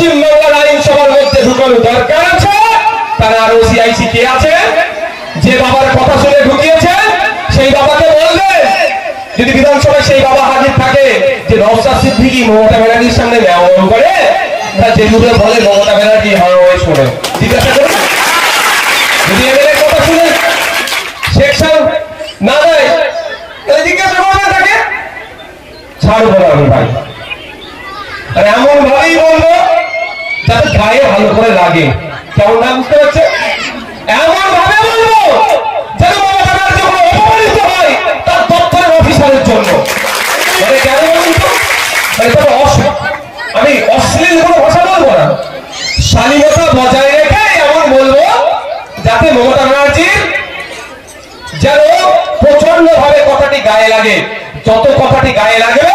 পশ্চিমবাংলার আইনসভার মধ্যে ঢুকানো দরকার আছে। তারা আর ওসিআইসি কে আছে যে বাবার কথা শুনে ঢুকিয়েছেন, সেই বাবাকে বলবে যদি বিধানসভায় সেই বাবা হাজির থাকে যে নওশাদ সিদ্দিকী মমতা ব্যানার্জির সামনে ব্যবহার করে, যেগুলো বলে মমতা ব্যানার্জি হয় শোনে, জিজ্ঞাসা করুন। যদি এমএলএ কথা শুনে সেকশন না দেয় তাহলে জিজ্ঞাসা করবে তাকে, ছাড়বো না আমি ভাই। আর এমন ভাবেই বলবো যাতে গায়ে ভালো করে লাগে, কেমন না বুঝতে পারছে? এমন ভাবে বলবো যেন মমতা ব্যানার্জি কোনো অপমানিত হয় তার দপ্তরের অফিসারের জন্য। মানে কেন বলুন তো, মানে আমি অশ্লীল কোনো ভাষা বলবো না, শালীনতা বজায় রেখে এমন বলবো যাতে মমতা ব্যানার্জির যেন প্রচন্ড ভাবে কথাটি গায়ে লাগে। যত কথাটি গায়ে লাগবে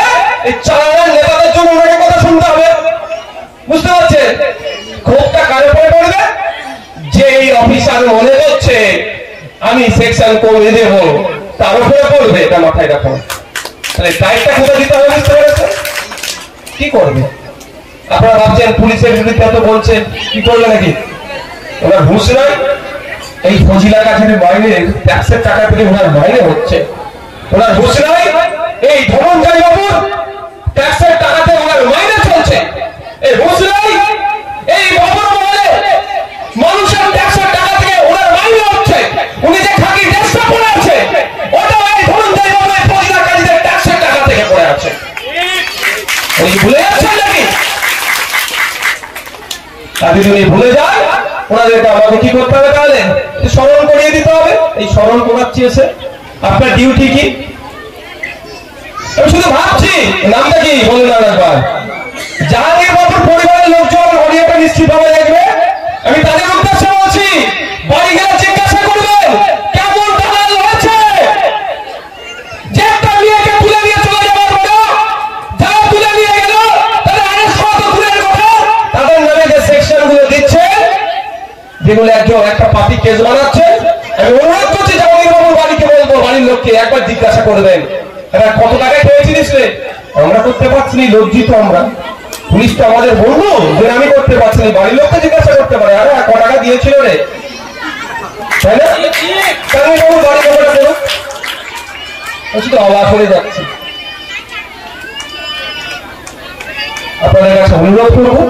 এই চালানোর নেতাদের জন্য ওনাকে কথা শুনতে হবে, বুঝতে পারছেন? ক্ষোভটা কার উপরে পড়বে? যে এই অফিসার মনে করছে আমি সেকশন কমিয়ে দেব, তার উপরে পড়বে, এটা মাথায় রাখুন। তাহলে দায়িত্বটা কোথায় দিতে হবে বুঝতে পেরেছেন? কি করবে? আপনারা ভাবছেন পুলিশের বিরুদ্ধে এত বলছেন, কি করবে নাকি? ওনার ঘুষ নয়, এই ফজিলা কাছের মাইনে ট্যাক্সের টাকা পেলে ওনার মাইনে হচ্ছে। ওনার ঘুষ নয়, এই ধনঞ্জয় বাবুর ট্যাক্সের টাকাতে ওনার মাইনে চলছে। এই ঘুষ নয়, এই বাবুর বলে মানুষের ট্যাক্সের টাকা থেকে ওনার মাইনে হচ্ছে। উনি যে খাকি ড্রেসটা পরে আছে ওটা এই ধনঞ্জয় বাবুর ফজিলা কাজীদের ট্যাক্সের টাকা থেকে পরে আছে। উনি ভুলে যাচ্ছেন নাকি? তাদের যদি ভুলে যায় ওনাদেরকে আমাকে কি করতে হবে? তাহলে স্মরণ করিয়ে দিতে হবে। এই স্মরণ করাচ্ছি এসে আপনার ডিউটি কি? আমি শুধু ভাবছি নামটা কি বলুন না একবার। জাহাঙ্গীর বাবুর পরিবারের লোকজন অডিওটা নিশ্চিতভাবে দেখবে। আমি তাদের উদ্দেশ্যে বলছি, বাড়ি গেলে জিজ্ঞাসা করবেন কেমন দালাল হয়েছে। যে একটা মেয়েকে তুলে নিয়ে চলে যাওয়ার পরে যারা তুলে নিয়ে গেল তাদের আরেস্ট করা তো দূরের কথা, তাদের নামে যে সেকশন গুলো দিচ্ছে, যেগুলো একটা পার্টি কেস বানাচ্ছে, আমি অনুরোধ করছি জাহাঙ্গীর বাবুর বাড়িকে বলবো, বাড়ির লোককে একবার জিজ্ঞাসা করবেন কত টাকায় পেয়েছিস রে? আমরা করতে পারছি না, লজ্জিত আমরা। পুলিশ তো আমাদের বললো যে আমি করতে পারছি না, বাড়ির লোককে জিজ্ঞাসা করতে পারে আরে ক টাকা দিয়েছিল রে, তাই না? জাহাঙ্গীর বাবুর বাড়ি খবরটা করুন। শুধু অবাক হয়ে যাচ্ছে। আপনাদের কাছে অনুরোধ করবো